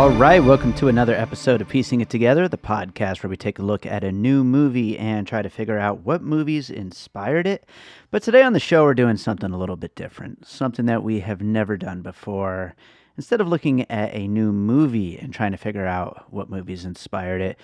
All right, welcome to another episode of Piecing It Together, the podcast where we take a look at a new movie and try to figure out what movies inspired it. But today on the show, we're doing something a little bit different, something that we have never done before. Instead of looking at a new movie and trying to figure out what movies inspired it,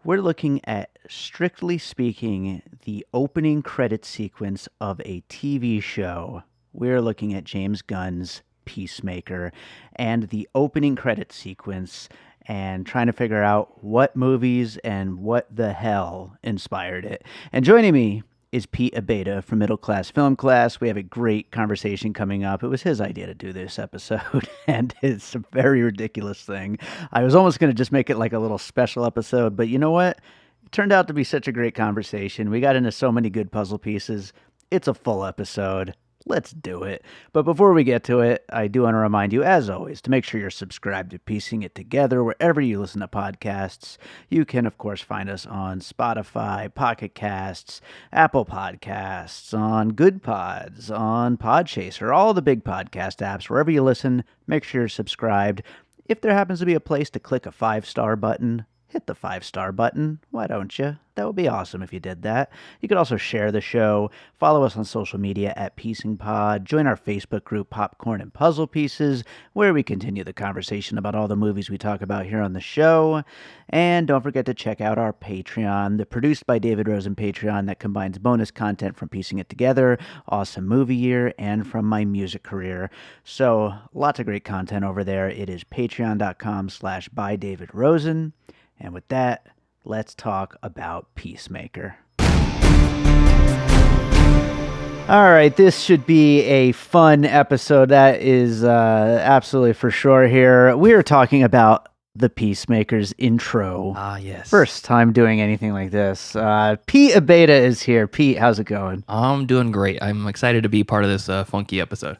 we're looking at, strictly speaking, the opening credit sequence of a TV show. We're looking at James Gunn's Peacemaker and the opening credit sequence and trying to figure out what movies and what the hell inspired it. And joining me is Pete Abeyta from Middle Class Film Class. We have a great conversation coming up. It was his idea to do this episode, and it's a very ridiculous thing. I was almost going to just make it like a little special episode, but you know what? It turned out to be such a great conversation. We got into so many good puzzle pieces. It's a full episode. Let's do it. But before we get to it, I do want to remind you, as always, to make sure you're subscribed to Piecing It Together wherever you listen to podcasts. You can, of course, find us on Spotify, Pocket Casts, Apple Podcasts, on Good Pods, on Podchaser, all the big podcast apps. Wherever you listen, make sure you're subscribed. If there happens to be a place to click a 5-star button, hit the 5-star button. Why don't you? That would be awesome if you did that. You could also share the show, follow us on social media at Piecing Pod, join our Facebook group Popcorn and Puzzle Pieces, where we continue the conversation about all the movies we talk about here on the show. And don't forget to check out our Patreon, the Produced by David Rosen Patreon that combines bonus content from Piecing It Together, Awesome Movie Year, and from my music career. So lots of great content over there. It is patreon.com/bydavidrosen. And with that, let's talk about Peacemaker. All right, this should be a fun episode. That is absolutely for sure here. We are talking about the Peacemaker's intro. Ah, yes. First time doing anything like this. Pete Abeyta is here. Pete, how's it going? I'm doing great. I'm excited to be part of this funky episode.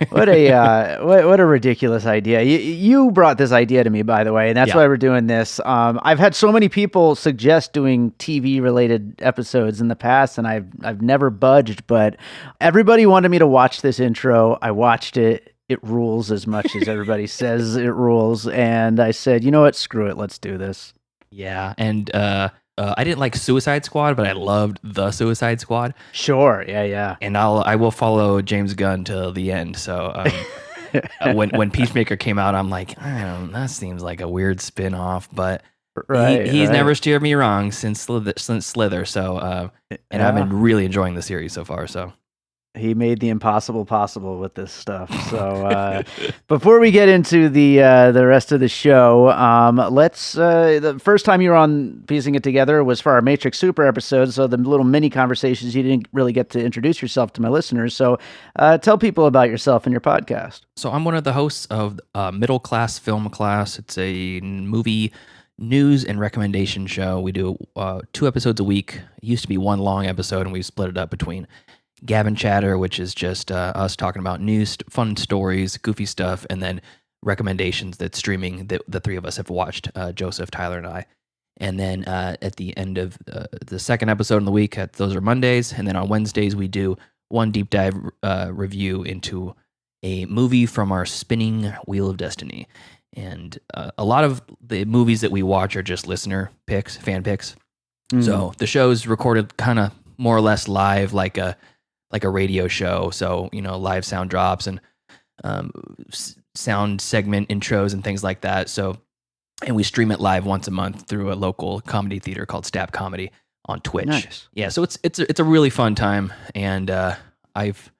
What a ridiculous idea. You brought this idea to me, by the way, and that's why we're doing this. I've had so many people suggest doing TV related episodes in the past, and I've never budged, but everybody wanted me to watch this intro. I watched it. It rules as much as everybody says it rules, and I said, you know what, screw it, let's do this. Yeah, and I didn't like Suicide Squad, but I loved The Suicide Squad. Sure, yeah. And I will follow James Gunn till the end. So when Peacemaker came out, I'm like, that seems like a weird spin-off, but he's never steered me wrong since Slither. So and I've been really enjoying the series so far. So. He made the impossible possible with this stuff. So before we get into the rest of the show, let's the first time you were on Piecing It Together was for our Matrix Super episode. So the little mini conversations, you didn't really get to introduce yourself to my listeners. So tell people about yourself and your podcast. So I'm one of the hosts of Middle Class Film Class. It's a movie news and recommendation show. We do 2 episodes a week. It used to be 1 long episode, and we've split it up between Gavin Chatter, which is just us talking about news, fun stories, goofy stuff, and then recommendations that's streaming that the 3 of us have watched, Joseph, Tyler, and I. And then at the end of the second episode in the week, those are Mondays, and then on Wednesdays we do 1 deep dive review into a movie from our spinning Wheel of Destiny. And a lot of the movies that we watch are just listener picks, fan picks. Mm-hmm. So the show's recorded kind of more or less live, like a radio show. So, live sound drops and sound segment intros and things like that. So, and we stream it live once a month through a local comedy theater called Stab Comedy on Twitch. Nice. Yeah. So it's a really fun time. And I've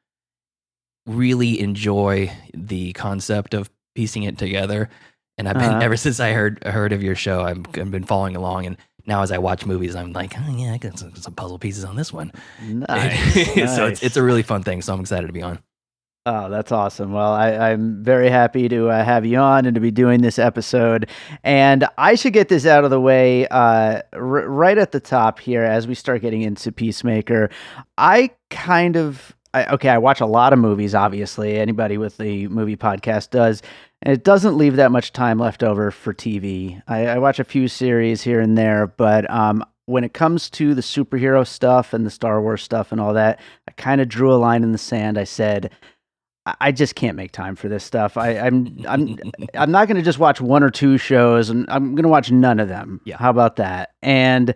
really enjoy the concept of piecing it together. And I've been, ever since I heard of your show, I've been following along, and now as I watch movies, I'm like, oh yeah, I got some puzzle pieces on this one. Nice. So it's a really fun thing. So I'm excited to be on. Oh, that's awesome. Well, I'm very happy to have you on and to be doing this episode. And I should get this out of the way right at the top here as we start getting into Peacemaker. I watch a lot of movies, obviously. Anybody with the movie podcast does. And it doesn't leave that much time left over for TV. I watch a few series here and there, but when it comes to the superhero stuff and the Star Wars stuff and all that, I kind of drew a line in the sand. I said, I just can't make time for this stuff. I'm not going to just watch one or two shows, and I'm going to watch none of them. Yeah. How about that? And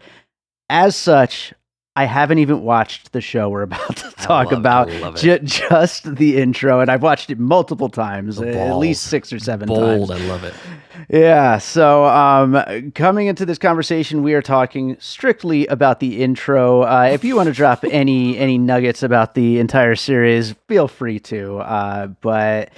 as such, I haven't even watched the show we're about to talk about. I love it. Just the intro, and I've watched it multiple times, at least 6 or 7 times. I love it. Yeah. So, coming into this conversation, we are talking strictly about the intro. If you want to drop any nuggets about the entire series, feel free to. But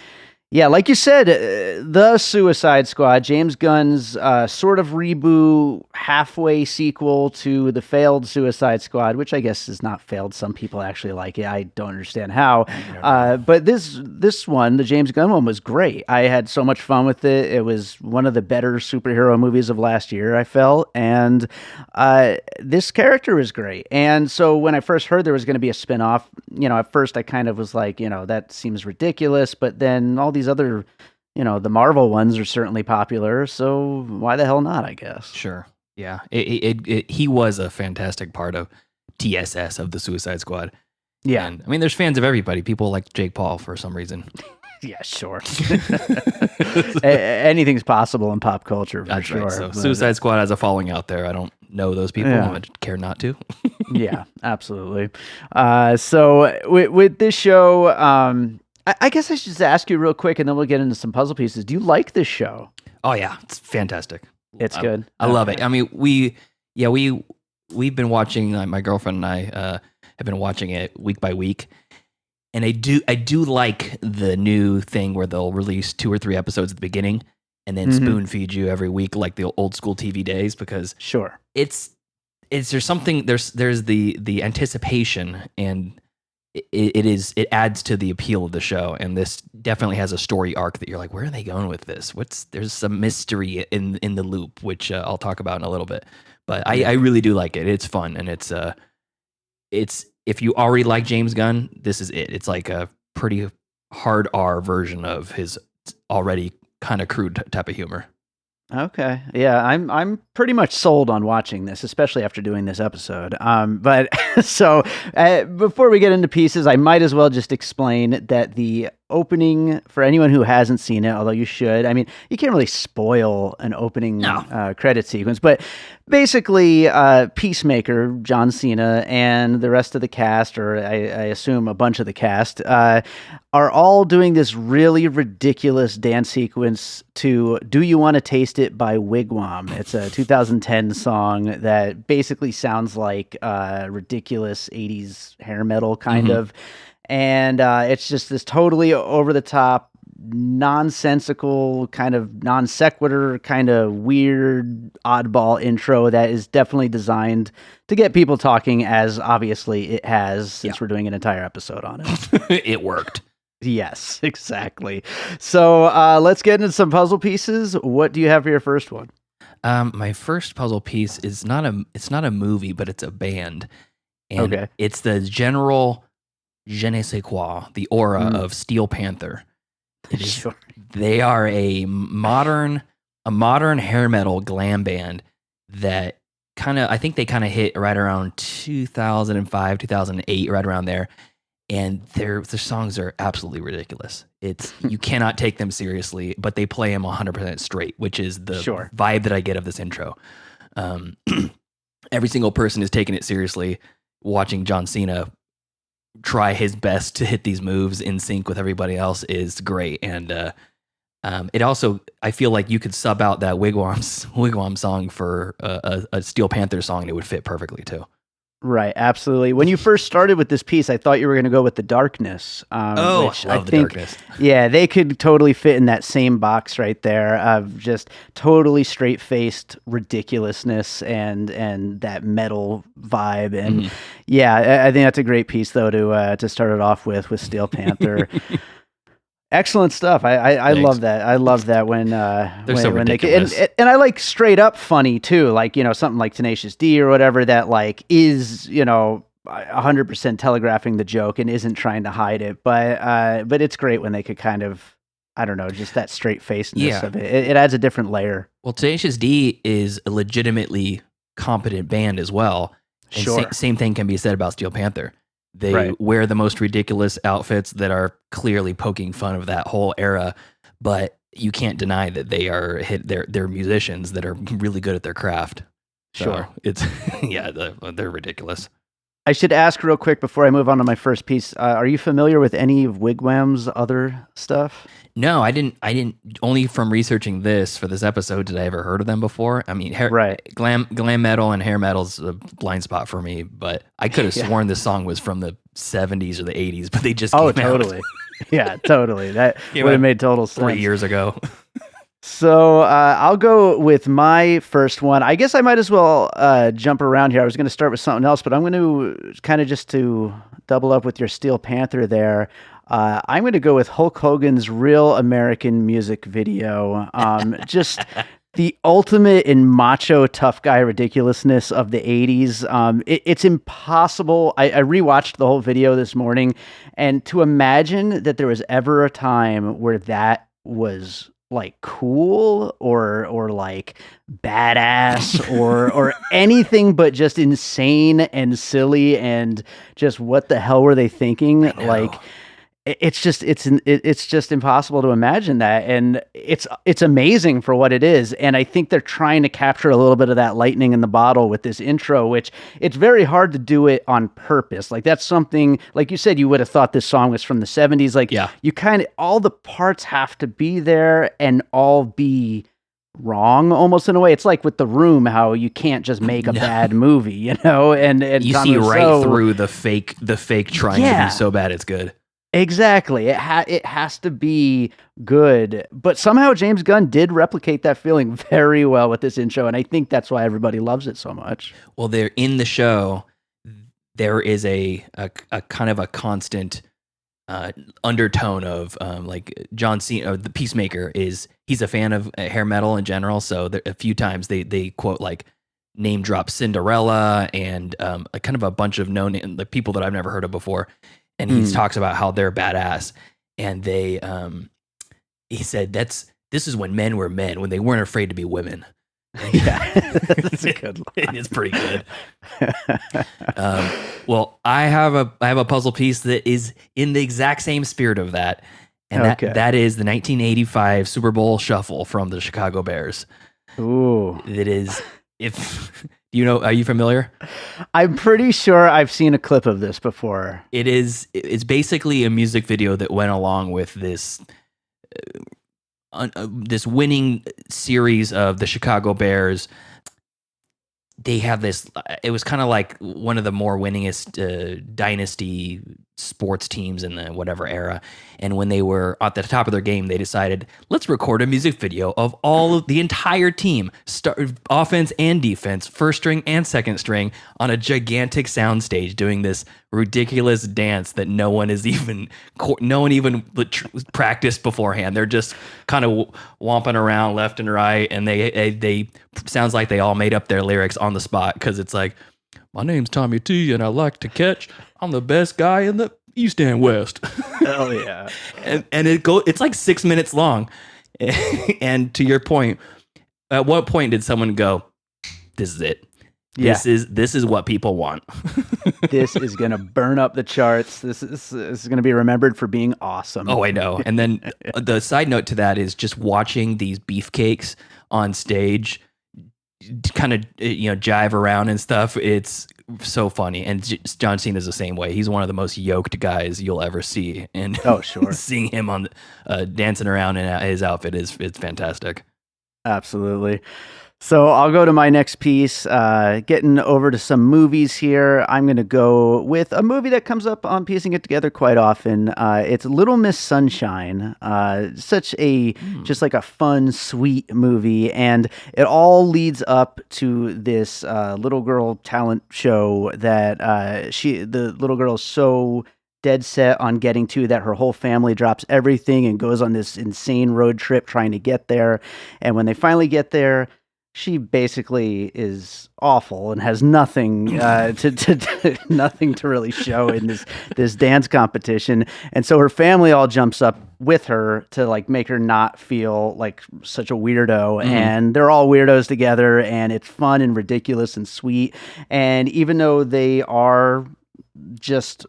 yeah, like you said, the Suicide Squad, James Gunn's sort of reboot, halfway sequel to the failed Suicide Squad, which I guess is not failed. Some people actually like it. I don't understand how. But this one, the James Gunn one, was great. I had so much fun with it. It was one of the better superhero movies of last year, I felt. And this character was great. And so when I first heard there was going to be a spinoff, at first I kind of was like, that seems ridiculous. But then all these other, the Marvel ones are certainly popular, so why the hell not, I guess. Sure. Yeah. He was a fantastic part of TSS, of the Suicide Squad. Yeah. And, I mean, there's fans of everybody. People like Jake Paul for some reason. Yeah, sure. Anything's possible in pop culture, for That's sure. right. So Suicide Squad has a following out there. I don't know those people. Yeah. I would care not to. Yeah, absolutely. So with this show, I guess I should just ask you real quick, and then we'll get into some puzzle pieces. Do you like this show? Oh yeah, it's fantastic. It's good. I love it. I mean, we've been watching. My girlfriend and I have been watching it week by week, and I do like the new thing where they'll release 2 or 3 episodes at the beginning, and then spoon feed you every week like the old school TV days, because Sure. there's something there's the anticipation, and it adds to the appeal of the show, and this definitely has a story arc that you're like, where are they going with this? There's some mystery in the loop, which I'll talk about in a little bit. But I really do like it. It's fun, and it's if you already like James Gunn, this is it. It's like a pretty hard R version of his already kind of crude type of humor. Okay. Yeah, I'm pretty much sold on watching this, especially after doing this episode. But so before we get into pieces, I might as well just explain that the opening, for anyone who hasn't seen it, although you should, I mean, you can't really spoil an opening credit sequence, but basically Peacemaker, John Cena, and the rest of the cast, or I assume a bunch of the cast, are all doing this really ridiculous dance sequence to Do You Want to Taste It by Wigwam. It's a 2010 song that basically sounds like ridiculous 80s hair metal kind of. And it's just this totally over the top, nonsensical, kind of non sequitur, kind of weird, oddball intro that is definitely designed to get people talking, as obviously it has, since we're doing an entire episode on it. It worked. Yes, exactly. So let's get into some puzzle pieces. What do you have for your first one? My first puzzle piece is it's not a movie, but it's a band. And it's the general je ne sais quoi, the aura of Steel Panther. Sure. They are a modern hair metal glam band that I think they kind of hit right around 2005, 2008, right around there. And their songs are absolutely ridiculous. You cannot take them seriously, but they play them 100% straight, which is the vibe that I get of this intro. Every single person is taking it seriously, watching John Cena try his best to hit these moves in sync with everybody else is great. And it also, I feel like you could sub out that Wigwam song for a Steel Panther song, and it would fit perfectly too. Right, absolutely. When you first started with this piece, I thought you were going to go with the darkness. Which I love the darkness. Yeah, they could totally fit in that same box right there of just totally straight-faced ridiculousness and that metal vibe. And yeah, I think that's a great piece, though, to start it off with Steel Panther. Excellent stuff. I love that. I love that when so ridiculous. And I like straight up funny too, like something like Tenacious D or whatever that like is 100% telegraphing the joke and isn't trying to hide it. But it's great when they could kind of, I don't know, just that straight facedness of it. It adds a different layer. Well, Tenacious D is a legitimately competent band as well. And same thing can be said about Steel Panther. They Right. wear the most ridiculous outfits that are clearly poking fun of that whole era, but you can't deny that they're musicians that are really good at their craft. So Sure. it's yeah, they're ridiculous. I should ask real quick before I move on to my first piece. Are you familiar with any of Wigwam's other stuff? No, I didn't. Only from researching this for this episode did I ever heard of them before. I mean, Right. glam metal and hair metal's a blind spot for me. But I could have sworn this song was from the 70s or the 80s, but they just came out Totally. Yeah, totally. That Came would have out made total sense. 3 years ago. So I'll go with my first one. I guess I might as well jump around here. I was going to start with something else, but I'm going to kind of just to double up with your Steel Panther there. I'm going to go with Hulk Hogan's Real American Music video. Just the ultimate in macho tough guy ridiculousness of the 80s. It's impossible. I rewatched the whole video this morning, and to imagine that there was ever a time where that was like cool or like badass or anything but just insane and silly and just what the hell were they thinking? Like it's just impossible to imagine that, and it's amazing for what it is. And I think they're trying to capture a little bit of that lightning in the bottle with this intro, which it's very hard to do it on purpose. Like that's something, like you said, you would have thought this song was from the 70s. Like you kind of, all the parts have to be there and all be wrong almost in a way. It's like with The Room, how you can't just make a bad movie, you know, and you Tom see Rousseau, right through the fake trying to be so bad it's good. Exactly. It has to be good. But somehow James Gunn did replicate that feeling very well with this intro, and I think that's why everybody loves it so much. Well, they're in the show. There is a kind of a constant undertone of like John Cena, the Peacemaker he's a fan of hair metal in general. So a few times they quote like name drop Cinderella and a kind of a bunch of known the people that I've never heard of before. And he talks about how they're badass, and he said this is when men were men, when they weren't afraid to be women. Yeah, that's a good line. It's pretty good. Well, I have a puzzle piece that is in the exact same spirit of that, and that is the 1985 Super Bowl Shuffle from the Chicago Bears. Ooh, that is if. You know, are you familiar? I'm pretty sure I've seen a clip of this before. It's basically a music video that went along with this this winning series of the Chicago Bears. They have this, it was kind of like one of the more winningest dynasty sports teams in the whatever era. And when they were at the top of their game, they decided, let's record a music video of all of the entire team, offense and defense, first string and second string, on a gigantic soundstage doing this ridiculous dance that no one even practiced beforehand. They're just kind of womping around left and right, and they sounds like they all made up their lyrics on the spot, because it's like, my name's Tommy T and I like to catch. I'm the best guy in the East and West. Hell yeah. and it's like 6 minutes long. And to your point, at what point did someone go, this is it? This is what people want. This is going to burn up the charts. This is going to be remembered for being awesome. Oh, I know. And then the side note to that is just watching these beefcakes on stage kind of, jive around and stuff. It's so funny. And John Cena is the same way. He's one of the most yoked guys you'll ever see. And seeing him on dancing around in his outfit it's fantastic. Absolutely. So I'll go to my next piece, getting over to some movies here. I'm going to go with a movie that comes up on Piecing It Together quite often. It's Little Miss Sunshine. Such a, just like a fun, sweet movie. And it all leads up to this little girl talent show that the little girl is so dead set on getting to that her whole family drops everything and goes on this insane road trip trying to get there. And when they finally get there, she basically is awful and has nothing nothing to really show in this dance competition. And so her family all jumps up with her to like make her not feel like such a weirdo. And they're all weirdos together, and it's fun and ridiculous and sweet. And even though they are just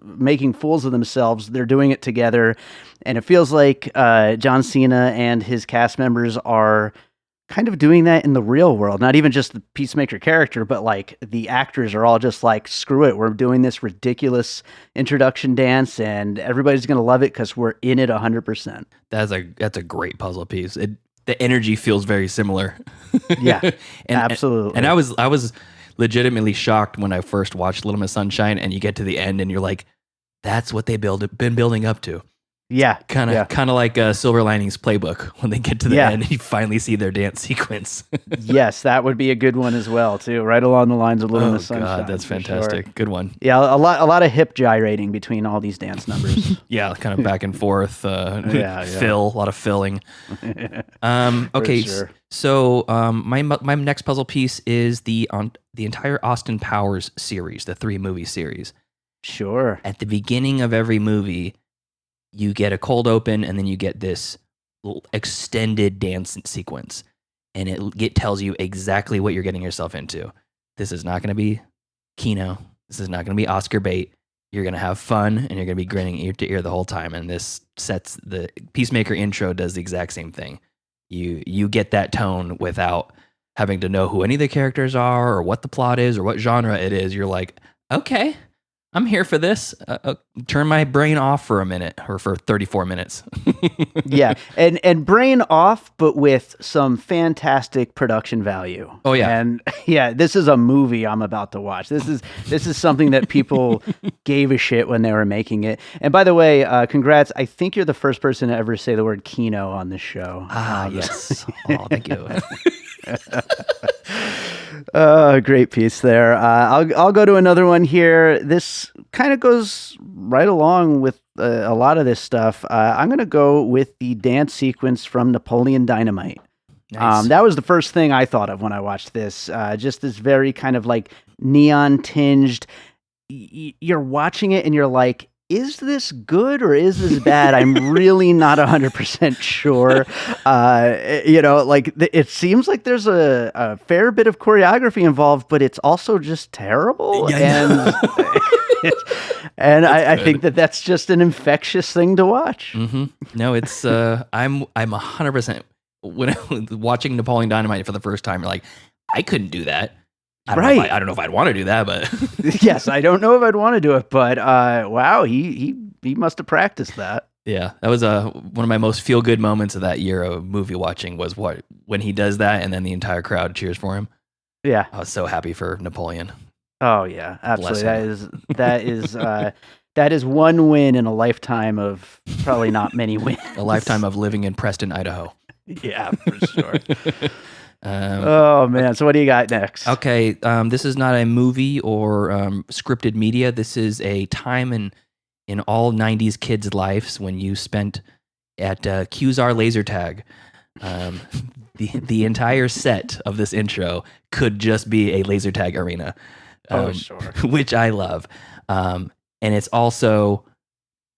making fools of themselves. They're doing it together, and it feels like John Cena and his cast members are kind of doing that in the real world. Not even just the Peacemaker character, but like the actors are all just like, screw it, we're doing this ridiculous introduction dance, and everybody's gonna love it because we're in it 100%. That's a great puzzle piece. The energy feels very similar. Yeah, absolutely. And I was legitimately shocked when I first watched Little Miss Sunshine, and you get to the end and you're like, that's what they've been building up to. Yeah, kind of like Silver Linings Playbook, when they get to the end and you finally see their dance sequence. Yes, that would be a good one as well too, right along the lines of Little Miss Sunshine. God, that's fantastic. Sure. Good one. Yeah, a lot of hip gyrating between all these dance numbers. Yeah, kind of back and forth. Fill, a lot of filling. Okay, sure. So my next puzzle piece is the entire Austin Powers series, the 3-movie series. Sure. At the beginning of every movie, you get a cold open, and then you get this extended dance sequence, and it tells you exactly what you're getting yourself into. This is not going to be Kino. This is not going to be Oscar bait. You're going to have fun, and you're going to be grinning ear to ear the whole time. And this sets the Peacemaker intro does the exact same thing. You get that tone without having to know who any of the characters are or what the plot is or what genre it is. You're like, okay, I'm here for this. Turn my brain off for a minute, or for 34 minutes. Yeah, and brain off, but with some fantastic production value. Oh yeah, and yeah, this is a movie I'm about to watch. This is something that people gave a shit when they were making it. And by the way, congrats! I think you're the first person to ever say the word Kino on this show. Yes. Oh, thank you. Great piece there. I'll go to another one here. This kind of goes right along with a lot of this stuff. I'm going to go with the dance sequence from Napoleon Dynamite. Nice. That was the first thing I thought of when I watched this. Just this very kind of like neon tinged. You're watching it and you're like, is this good or is this bad? I'm really not 100% sure. It seems like there's a fair bit of choreography involved, but it's also just terrible. Yeah, and I think that's just an infectious thing to watch. Mm-hmm. No, it's I'm 100%. When I was watching Napoleon Dynamite for the first time, you're like, I couldn't do that. I don't know if I'd want to do that, but yes, I don't know if I'd want to do it, but wow, he must have practiced that. Yeah, that was one of my most feel good moments of that year of movie watching was when he does that, and then the entire crowd cheers for him. Yeah, I was so happy for Napoleon. Oh yeah, absolutely. That is one win in a lifetime of probably not many wins. A lifetime of living in Preston, Idaho. Yeah, for sure. Oh man, so what do you got next? Okay, this is not a movie or scripted media. This is a time in all 90s kids' lives when you spent at Qzar laser tag. The entire set of this intro could just be a laser tag arena. Sure. Which I love. And it also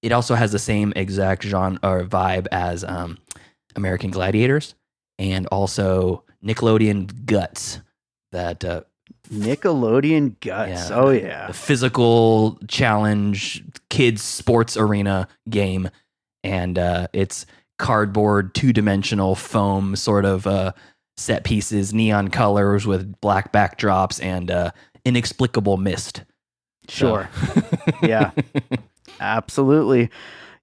has the same exact genre or vibe as American Gladiators, and also Nickelodeon Guts. Nickelodeon Guts. Yeah, yeah. The physical challenge kids sports arena game. And it's cardboard, 2-dimensional foam sort of set pieces, neon colors with black backdrops, and inexplicable mist. Sure. So. Yeah, absolutely.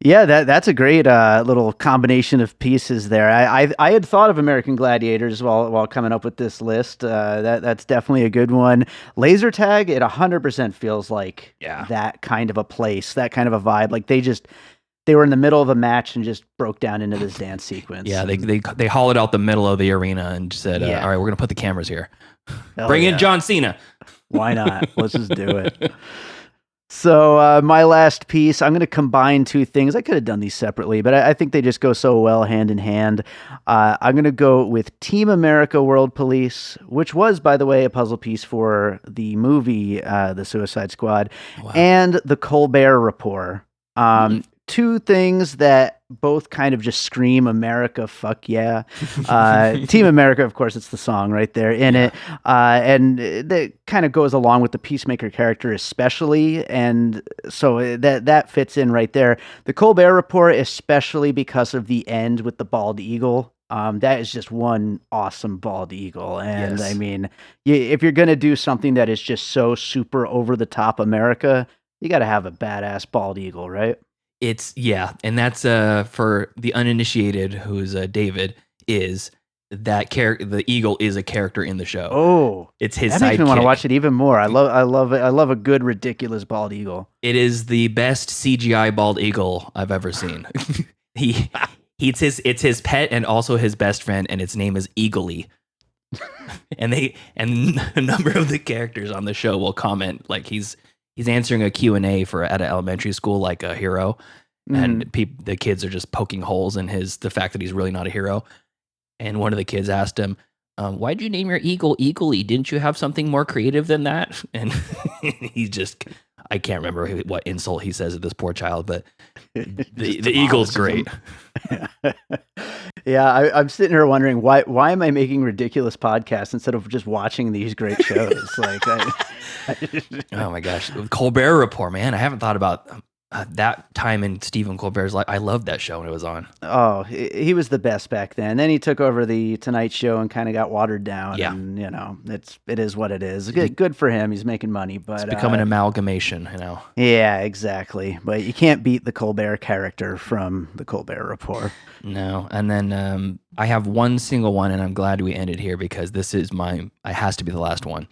Yeah, that's a great little combination of pieces there. I had thought of American Gladiators while coming up with this list. That's definitely a good one. Laser tag, it 100% feels like that kind of a place, that kind of a vibe. Like they were in the middle of a match and just broke down into this dance sequence. Yeah, they hollowed out the middle of the arena and said, all right, we're gonna put the cameras here. Bring in John Cena. Why not? Let's just do it. So my last piece, I'm going to combine two things. I could have done these separately, but I think they just go so well hand in hand. I'm going to go with Team America World Police, which was, by the way, a puzzle piece for the movie The Suicide Squad, and the Colbert Report. Two things that both kind of just scream America, fuck yeah. Team America, of course, it's the song right there in it. And that kind of goes along with the Peacemaker character especially. And so that fits in right there. The Colbert Report, especially because of the end with the bald eagle. That is just one awesome bald eagle. And Yes. I mean, if you're going to do something that is just so super over the top America, you got to have a badass bald eagle, right? And that's for the uninitiated, who's David, is that character. The eagle is a character in the show. Oh, it's his that makes me want to sidekick. watch it even more. I love it. I love a good ridiculous bald eagle. It is the best CGI bald eagle I've ever seen. It's his pet and also his best friend, and its name is Eagly. and a number of the characters on the show will comment like he's answering a Q&A at an elementary school like a hero, and the kids are just poking holes in the fact that he's really not a hero. And one of the kids asked him, why'd you name your eagle Eagly? Didn't you have something more creative than that? And he's just, I can't remember what insult he says to this poor child, but the eagle's great. Yeah, I'm sitting here wondering why am I making ridiculous podcasts instead of just watching these great shows? Like, oh my gosh, Colbert Report, man! I haven't thought about that time in Stephen Colbert's life. I loved that show when it was on. Oh, he was the best back then. Then he took over the Tonight Show and kind of got watered down. Yeah. And, it is what it is. Good for him. He's making money, but It's become an amalgamation, Yeah, exactly. But you can't beat the Colbert character from the Colbert Report. No. And then I have one single one, and I'm glad we ended here because this is it has to be the last one.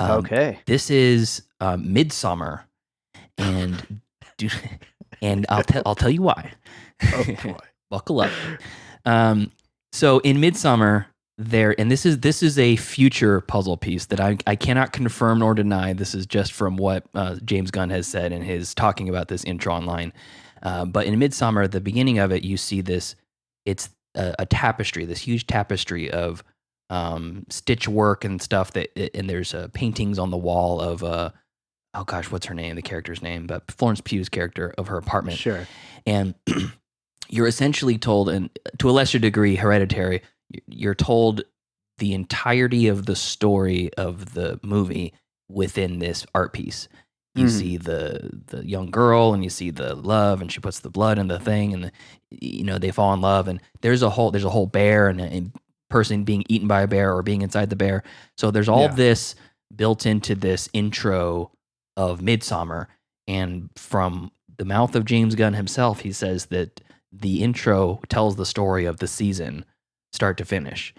Okay. This is Midsommar, and I'll tell you why. Oh boy. Buckle up. So in Midsommar, this is a future puzzle piece that I cannot confirm nor deny. This is just from what James Gunn has said in his talking about this intro online. But in Midsommar, the beginning of it, you see this. It's a tapestry, this huge tapestry of stitch work and stuff and there's paintings on the wall of oh gosh, what's her name? The character's name, but Florence Pugh's character of her apartment. Sure. And you're essentially told, and to a lesser degree, Hereditary, you're told the entirety of the story of the movie within this art piece. You see the young girl, and you see the love, and she puts the blood in the thing, and they fall in love, and there's a whole bear and a person being eaten by a bear or being inside the bear. So there's all this built into this intro of Midsommar, and from the mouth of James Gunn himself, he says that the intro tells the story of the season, start to finish.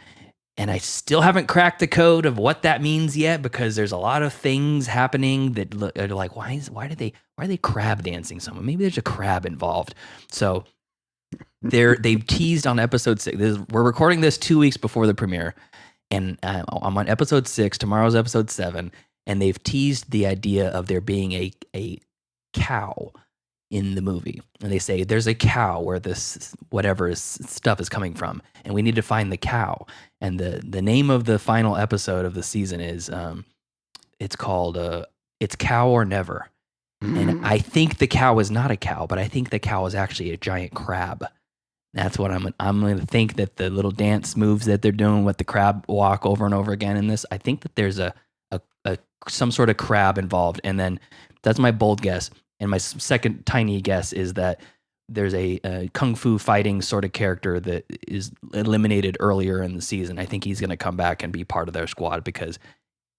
And I still haven't cracked the code of what that means yet, because there's a lot of things happening that are like, why are they crab dancing someone? Maybe there's a crab involved. So they've teased on episode 6. We're recording this 2 weeks before the premiere, and I'm on episode 6. Tomorrow's episode 7. And they've teased the idea of there being a cow in the movie. And they say, there's a cow where this whatever stuff is coming from, and we need to find the cow. And the name of the final episode of the season is, it's called, It's Cow or Never. And I think the cow is not a cow, but I think the cow is actually a giant crab. That's what I'm going to think, that the little dance moves that they're doing with the crab walk over and over again in this, I think that there's some sort of crab involved. And then that's my bold guess. And my second tiny guess is that there's a kung fu fighting sort of character that is eliminated earlier in the season. I think he's going to come back and be part of their squad because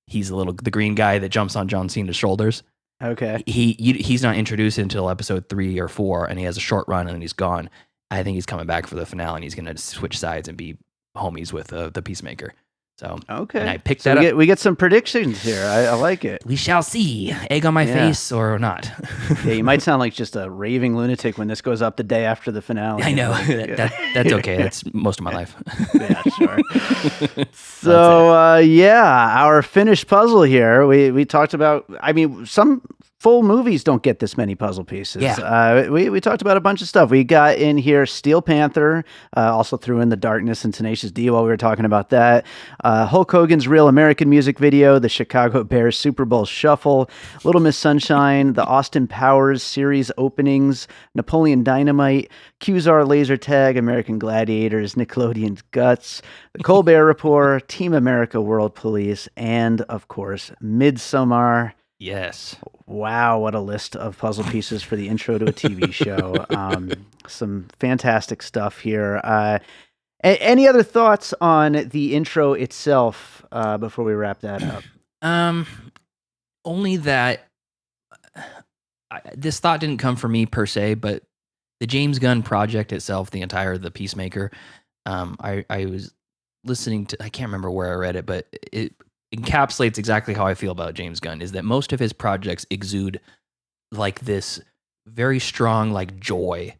he's the green guy that jumps on John Cena's shoulders. Okay. He's not introduced until episode 3 or 4, and he has a short run and then he's gone. I think he's coming back for the finale, and he's going to switch sides and be homies with the Peacemaker. So okay, and I picked that up. We get some predictions here. I like it. We shall see. Egg on my face or not. Yeah, you might sound like just a raving lunatic when this goes up the day after the finale. I know. That's okay. That's most of my life. Yeah, sure. So our finished puzzle here. We talked about. I mean, some full movies don't get this many puzzle pieces. Yeah. We talked about a bunch of stuff. We got in here Steel Panther, also threw in The Darkness and Tenacious D while we were talking about that. Hulk Hogan's Real American music video, the Chicago Bears Super Bowl Shuffle, Little Miss Sunshine, the Austin Powers series openings, Napoleon Dynamite, Qzar Laser Tag, American Gladiators, Nickelodeon's Guts, The Colbert Report, Team America World Police, and, of course, Midsommar. Yes. Wow, what a list of puzzle pieces for the intro to a TV show. Some fantastic stuff here. Any other thoughts on the intro itself before we wrap that up? Only that this thought didn't come from me per se, but the James Gunn project itself, the Peacemaker, I was listening to, I can't remember where I read it, but it encapsulates exactly how I feel about James Gunn, is that most of his projects exude like this very strong like joy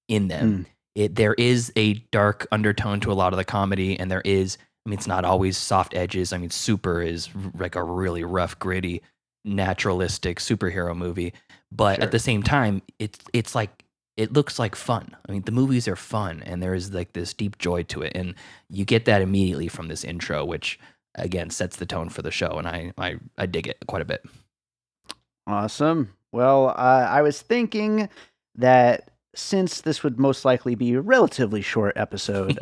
in them. There is a dark undertone to a lot of the comedy, and there is, I mean, it's not always soft edges. I mean, Super is like a really rough, gritty, naturalistic superhero movie, but at the same time, it's like, it looks like fun. I mean, the movies are fun, and there is like this deep joy to it, and you get that immediately from this intro, which again sets the tone for the show, and I dig it quite a bit. Awesome. Well, I was thinking that since this would most likely be a relatively short episode,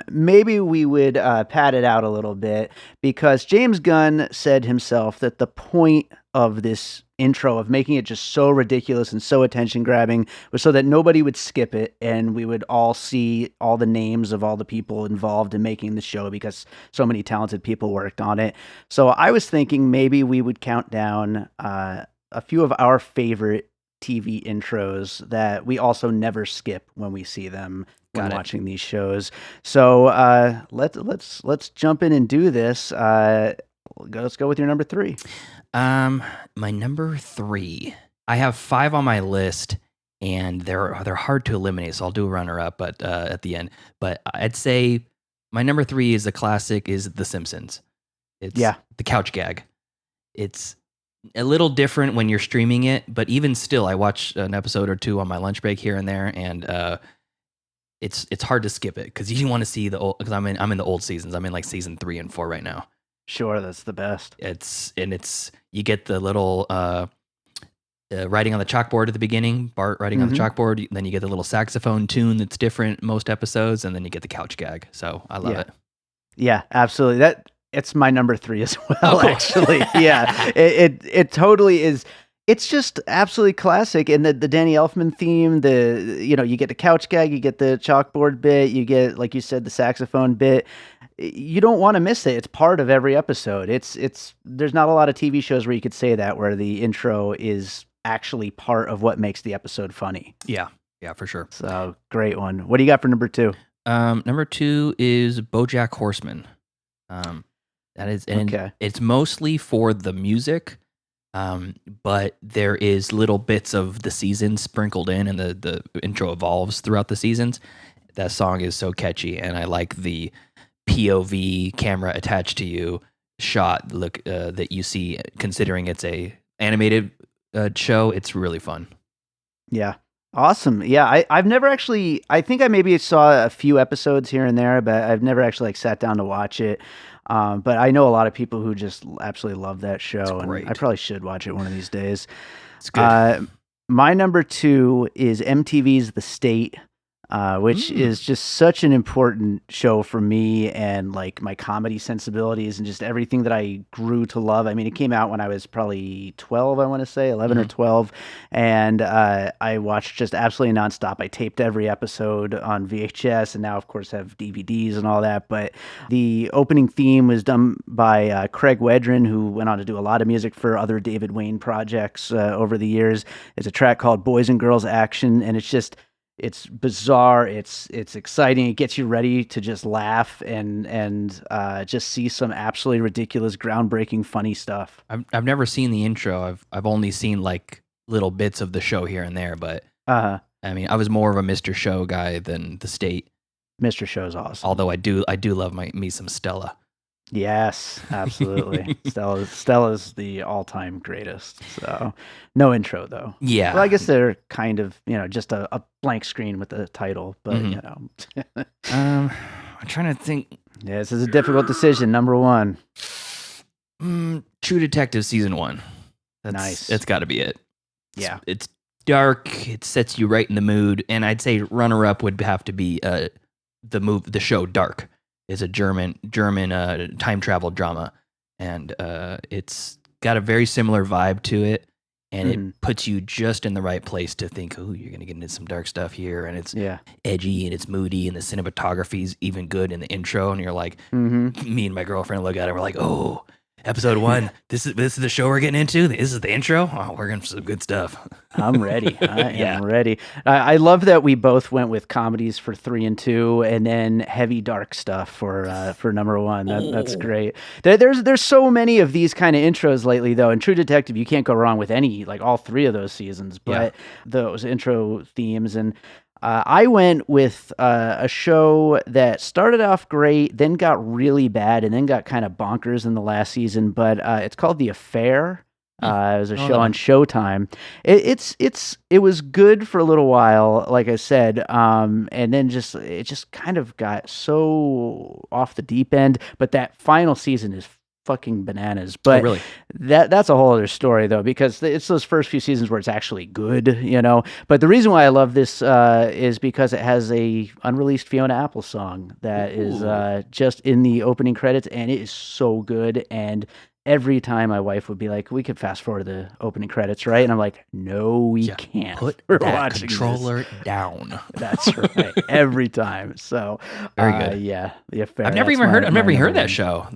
maybe we would pad it out a little bit, because James Gunn said himself that the point of this intro, of making it just so ridiculous and so attention grabbing, was so that nobody would skip it and we would all see all the names of all the people involved in making the show, because so many talented people worked on it. So I was thinking maybe we would count down a few of our favorite TV intros that we also never skip when we see them when watching these shows. So let's jump in and do this. Let's go with your number 3. My number 3, I have 5 on my list, and they're hard to eliminate, so I'll do a runner-up, but at the end. But I'd say my number 3 is a classic, is The Simpsons. It's the couch gag. It's a little different when you're streaming it, but even still, I watch an episode or two on my lunch break here and there, and it's hard to skip it, because you want to see the old, because I'm in the old seasons. I'm in like season 3 and 4 right now. Sure, that's the best. You get the little writing on the chalkboard at the beginning, Bart writing on the chalkboard, then you get the little saxophone tune that's different most episodes, and then you get the couch gag. So I love it. Yeah, absolutely. It's my number 3 as well, actually. Yeah, it totally is. It's just absolutely classic. And the Danny Elfman theme, you get the couch gag, you get the chalkboard bit, you get, like you said, the saxophone bit. You don't want to miss it. It's part of every episode. There's not a lot of TV shows where you could say that, where the intro is actually part of what makes the episode funny. Yeah, for sure. So great one. What do you got for number 2? Number 2 is BoJack Horseman. That is, and it's mostly for the music, but there is little bits of the season sprinkled in, and the intro evolves throughout the seasons. That song is so catchy, and I like the POV camera attached to you shot that you see, considering it's a animated show. It's really fun. Yeah. Awesome. Yeah, I've never actually, I think I maybe saw a few episodes here and there, but I've never actually sat down to watch it. But I know a lot of people who just absolutely love that show, and I probably should watch it one of these days. It's good. My number 2 is MTV's The State, which is just such an important show for me, and like my comedy sensibilities and just everything that I grew to love. I mean, it came out when I was probably 12, I want to say 11 or 12. And I watched just absolutely nonstop. I taped every episode on VHS, and now of course have DVDs and all that. But the opening theme was done by Craig Wedren, who went on to do a lot of music for other David Wayne projects over the years. It's a track called Boys and Girls Action, and it's bizarre. It's exciting. It gets you ready to just laugh and just see some absolutely ridiculous, groundbreaking, funny stuff. I've never seen the intro. I've only seen like little bits of the show here and there. But I mean, I was more of a Mr. Show guy than The State. Mr. Show's awesome. Although I do love me some Stella. Yes, absolutely. Stella's the all-time greatest. So, no intro though. Yeah. Well, I guess they're kind of, just a blank screen with the title, but I'm trying to think. yeah, this is a difficult decision. Number one. True Detective season 1. Nice. That's got to be it. Yeah. It's dark. It sets you right in the mood, and I'd say runner-up would have to be the show Dark. Is a German time travel drama, and it's got a very similar vibe to it, and it puts you just in the right place to think, oh, you're gonna get into some dark stuff here, and it's edgy and it's moody, and the cinematography is even good in the intro, and you're like, me and my girlfriend look at it, we're like, oh, episode 1, this is the show we're getting into. This is the intro. Oh, we're getting some good stuff. I'm ready. I am ready. I love that we both went with comedies for 3 and 2, and then heavy dark stuff for number 1. That's great. There's so many of these kind of intros lately, though. In True Detective, you can't go wrong with all 3 of those seasons. But those intro themes, and I went with a show that started off great, then got really bad, and then got kind of bonkers in the last season. But it's called The Affair. It was a show on Showtime. It was good for a little while, like I said, and then it just kind of got so off the deep end. But that final season is fucking bananas. But really? That's a whole other story, though, because it's those first few seasons where it's actually good, But the reason why I love this is because it has a unreleased Fiona Apple song that is just in the opening credits, and it is so good. And every time my wife would be like, we could fast forward to the opening credits, right? And I'm like, no, we can't. Put We're that watching controller down. That's right. Every time. So very good. Yeah. The Affair. I've never even heard that show.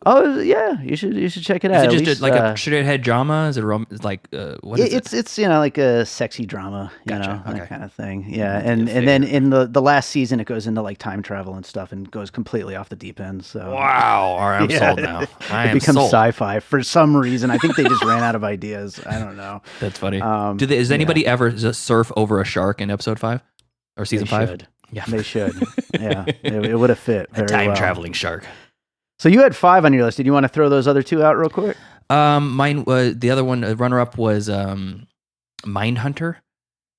Oh yeah. You should check it out. Is it just a shithead drama? Is it what is it? It's like a sexy drama, Gotcha. that kind of thing. Yeah. And then in the last season it goes into like time travel and stuff and goes completely off the deep end. So wow. All right, I'm sold now. It becomes sci-fi for some reason. I think they just ran out of ideas. I don't know. That's funny. Does anybody ever just surf over a shark in episode 5 or season 5? Should. Yeah, they should. Yeah, it would have fit very time well. traveling shark. So you had 5 on your list. Did you want to throw those other 2 out real quick? Mine was the other one. Runner up was Mindhunter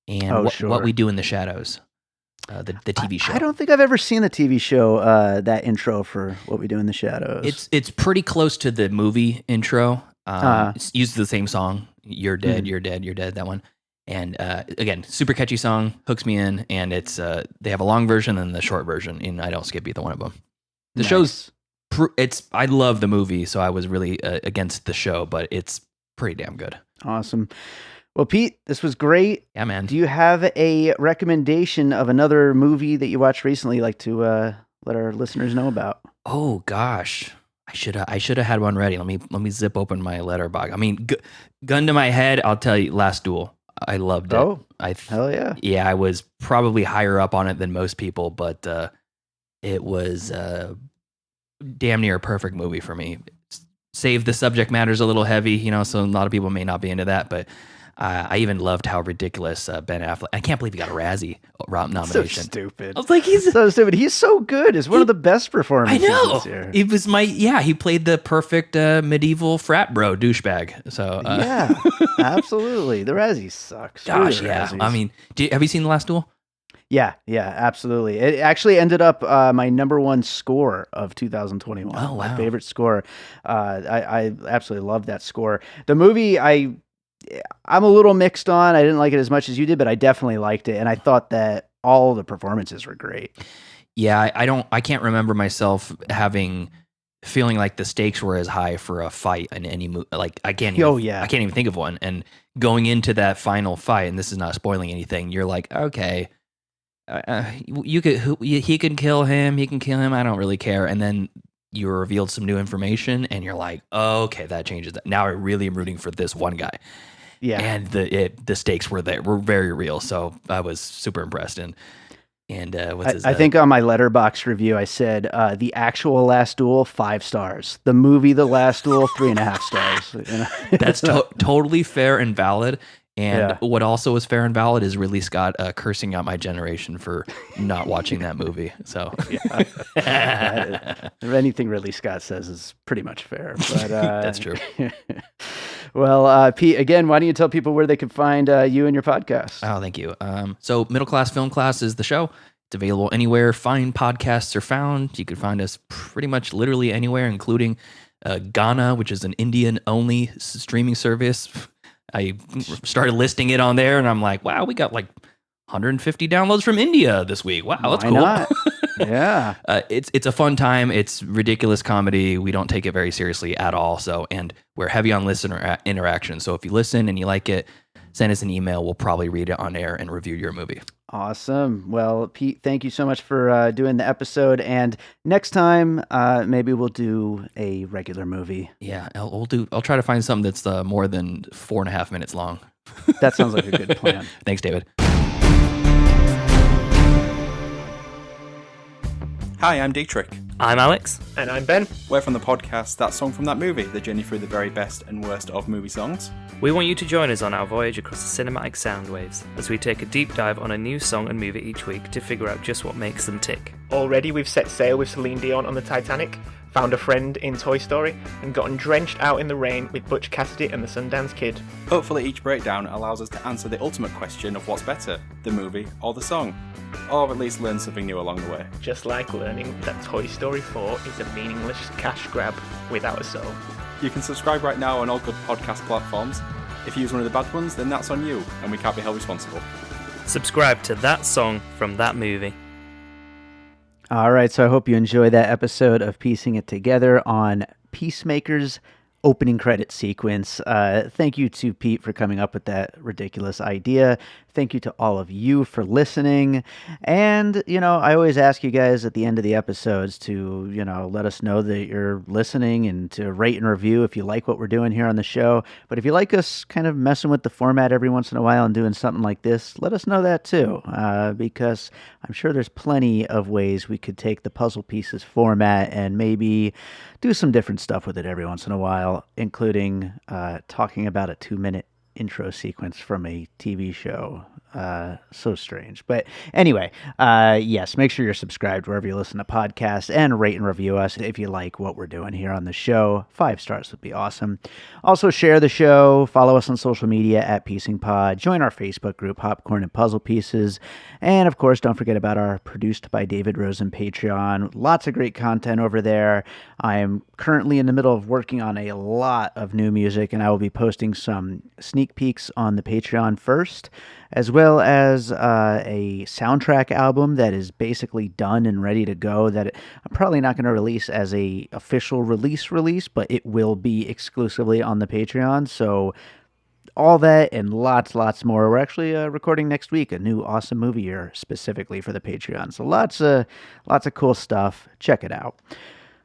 and What We Do in the Shadows. The TV show. I don't think I've ever seen the TV show, that intro for What We Do in the Shadows. It's pretty close to the movie intro. It uses the same song. You're dead, you're dead, you're dead. That one. And again, super catchy song, hooks me in. And it's they have a long version and the short version, and I don't skip either one of them. The show's I love the movie, so I was really against the show, but it's pretty damn good. Awesome. Well, Pete, this was great. Yeah, man. Do you have a recommendation of another movie that you watched recently you'd like to let our listeners know about? Oh gosh, I should have had one ready. Let me zip open my letterbox. I mean, gun to my head, I'll tell you, Last Duel. I loved it. Oh, hell yeah. Yeah, I was probably higher up on it than most people, but it was damn near a perfect movie for me. Save the subject matter's a little heavy, so a lot of people may not be into that, but I even loved how ridiculous Ben Affleck. I can't believe he got a Razzie nomination. So stupid. I was like, he's so stupid. He's so good. It's one of the best performances. I know. This year. It was he played the perfect medieval frat bro douchebag. So yeah, absolutely. The Razzie sucks. Gosh, yeah. I mean, have you seen The Last Duel? Yeah, absolutely. It actually ended up my number 1 score of 2021. Oh, wow. My favorite score. I absolutely love that score. The movie, I'm a little mixed on. I didn't like it as much as you did, but I definitely liked it, and I thought that all the performances were great. Yeah, I can't remember myself feeling like the stakes were as high for a fight in any movie. Like I can't even think of one. And going into that final fight, and this is not spoiling anything, you're like, okay, he can kill him. I don't really care. And then you were revealed some new information, and you're like, oh, okay, that changes that. Now I really am rooting for this one guy. Yeah, and the stakes were very real. So I was super impressed. And what's his? I think on my Letterboxd review, I said the actual Last Duel 5 stars. The movie The Last Duel 3.5 stars. That's totally fair and valid. And Yeah. what also is fair and valid is Ridley Scott cursing out my generation for not watching that movie. So Anything Ridley Scott says is pretty much fair. But that's true. Well, Pete, again, why don't you tell people where they can find you and your podcast? Oh, thank you. So Middle Class Film Class is the show. It's available anywhere fine podcasts are found. You can find us pretty much literally anywhere, including Ghana, which is an Indian-only streaming service. I started listing it on there, and I'm like, wow, we got like 150 downloads from India this week. Wow, that's cool. Not? Yeah. It's a fun time. It's ridiculous comedy. We don't take it very seriously at all. So, and we're heavy on listener interaction. So if you listen and you like it, send us an email. We'll probably read it on air and review your movie. Awesome. Well, Pete, thank you so much for doing the episode. And next time, maybe we'll do a regular movie. Yeah, I'll try to find something that's more than 4.5 minutes long. That sounds like a good plan. Thanks, David. Hi, I'm Dietrich. I'm Alex. And I'm Ben. We're from the podcast That Song from That Movie, the journey through the very best and worst of movie songs. We want you to join us on our voyage across the cinematic sound waves as we take a deep dive on a new song and movie each week to figure out just what makes them tick. Already we've set sail with Celine Dion on the Titanic, found a friend in Toy Story, and gotten drenched out in the rain with Butch Cassidy and the Sundance Kid. Hopefully each breakdown allows us to answer the ultimate question of what's better, the movie or the song. Or at least learn something new along the way. Just like learning that Toy Story 4 is a meaningless cash grab without a soul. You can subscribe right now on all good podcast platforms. If you use one of the bad ones, then that's on you, and we can't be held responsible. Subscribe to That Song from That Movie. All right, so I hope you enjoy that episode of Piecing It Together on Peacemaker's opening credit sequence. Thank you to Pete for coming up with that ridiculous idea. Thank you to all of you for listening. And, I always ask you guys at the end of the episodes to, let us know that you're listening and to rate and review if you like what we're doing here on the show. But if you like us kind of messing with the format every once in a while and doing something like this, let us know that too. Because I'm sure there's plenty of ways we could take the puzzle pieces format and maybe do some different stuff with it every once in a while, including talking about a 2-minute intro sequence from a TV show. So strange. But anyway, yes, make sure you're subscribed wherever you listen to podcasts and rate and review us if you like what we're doing here on the show. 5 stars would be awesome. Also share the show, follow us on social media at Piecing Pod, join our Facebook group, Popcorn and Puzzle Pieces, and of course, don't forget about our Produced by David Rosen Patreon. Lots of great content over there. I am currently in the middle of working on a lot of new music, and I will be posting some sneak peeks on the Patreon first, as well as a soundtrack album that is basically done and ready to go that I'm probably not going to release as a official release, but it will be exclusively on the Patreon. So all that and lots more. We're actually recording next week a new awesome movie here specifically for the Patreon. So lots of cool stuff. Check it out.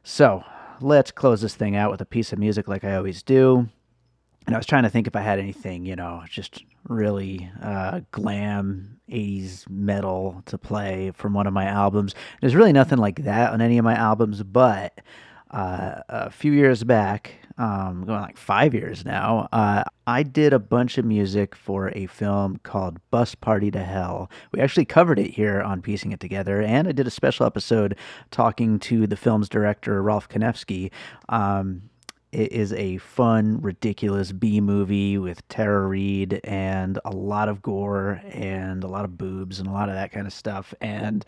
So let's close this thing out with a piece of music like I always do. And I was trying to think if I had anything, just really glam 80s metal to play from one of my albums. There's really nothing like that on any of my albums, but a few years back, going like 5 years now, I did a bunch of music for a film called Bus Party to Hell. We actually covered it here on Piecing It Together, and I did a special episode talking to the film's director, Rolf Konevsky. It is a fun, ridiculous B-movie with Tara Reid and a lot of gore and a lot of boobs and a lot of that kind of stuff. And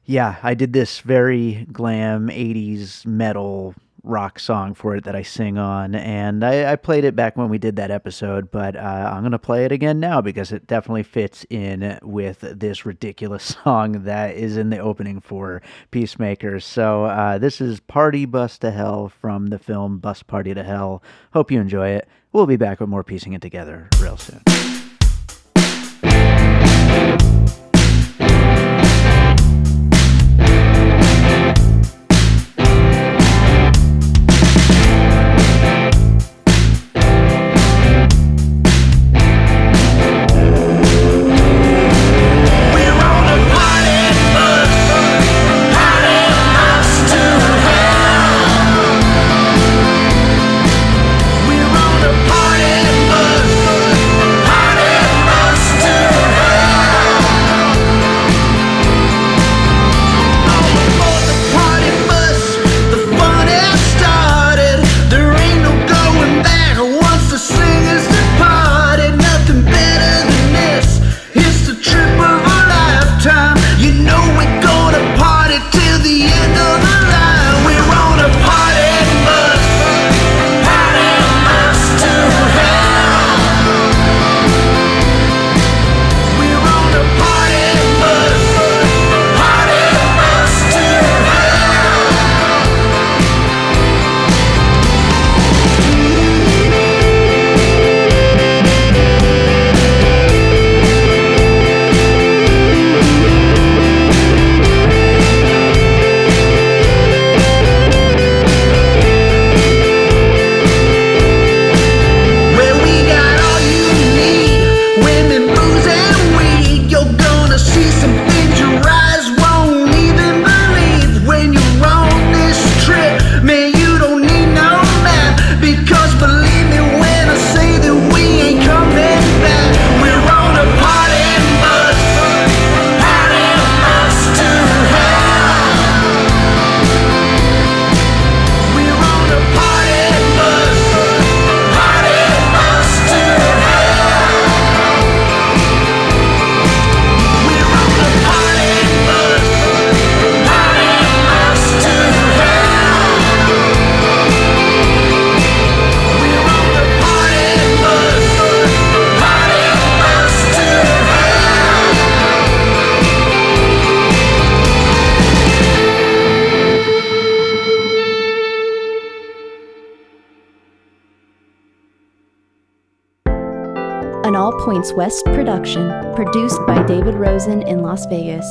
yeah, I did this very glam 80s metal rock song for it that I sing on, and I played it back when we did that episode, but I'm going to play it again now because it definitely fits in with this ridiculous song that is in the opening for Peacemaker. So this is Party Bus to Hell from the film Bus Party to Hell. Hope you enjoy it. We'll be back with more Piecing It Together real soon. We're on a party bus. an All Points West production, produced by David Rosen in Las Vegas.